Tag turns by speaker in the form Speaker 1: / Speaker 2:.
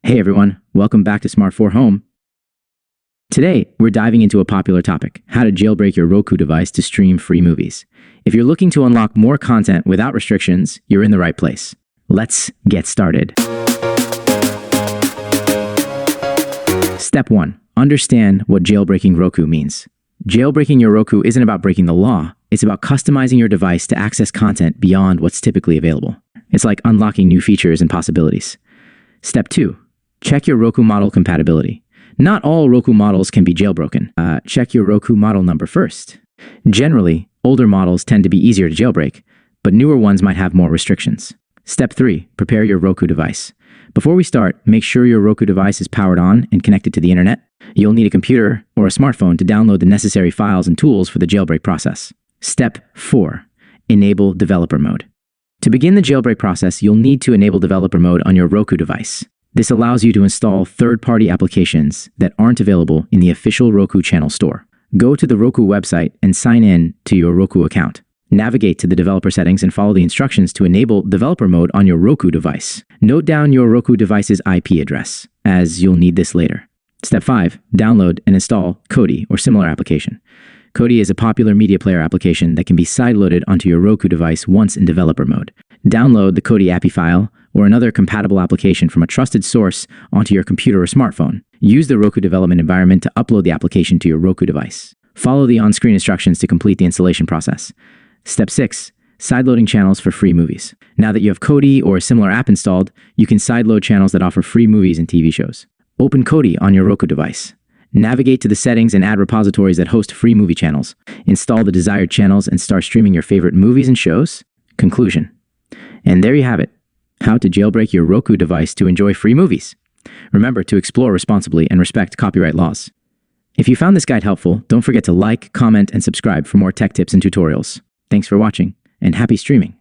Speaker 1: Hey everyone, welcome back to Smart 4 Home. Today, we're diving into a popular topic, how to jailbreak your Roku device to stream free movies. If you're looking to unlock more content without restrictions, you're in the right place. Let's get started. Step 1. Understand what jailbreaking Roku means. Jailbreaking your Roku isn't about breaking the law, it's about customizing your device to access content beyond what's typically available. It's like unlocking new features and possibilities. Step 2. Check your Roku model compatibility. Not all Roku models can be jailbroken. Check your Roku model number first. Generally, older models tend to be easier to jailbreak, but newer ones might have more restrictions. Step 3. Prepare your Roku device. Before we start, make sure your Roku device is powered on and connected to the internet. You'll need a computer or a smartphone to download the necessary files and tools for the jailbreak process. Step 4. Enable developer mode. To begin the jailbreak process, you'll need to enable developer mode on your Roku device. This allows you to install third-party applications that aren't available in the official Roku channel store. Go to the Roku website and sign in to your Roku account. Navigate to the developer settings and follow the instructions to enable developer mode on your Roku device. Note down your Roku device's IP address, as you'll need this later. Step 5. Download and install Kodi or similar application. Kodi is a popular media player application that can be sideloaded onto your Roku device once in developer mode. Download the Kodi API file or another compatible application from a trusted source onto your computer or smartphone. Use the Roku development environment to upload the application to your Roku device. Follow the on-screen instructions to complete the installation process. Step 6. Sideloading channels for free movies. Now that you have Kodi or a similar app installed, you can sideload channels that offer free movies and TV shows. Open Kodi on your Roku device. Navigate to the settings and add repositories that host free movie channels. Install the desired channels and start streaming your favorite movies and shows. Conclusion. And there you have it. How to jailbreak your Roku device to enjoy free movies. Remember to explore responsibly and respect copyright laws. If you found this guide helpful, don't forget to like, comment, and subscribe for more tech tips and tutorials. Thanks for watching, and happy streaming.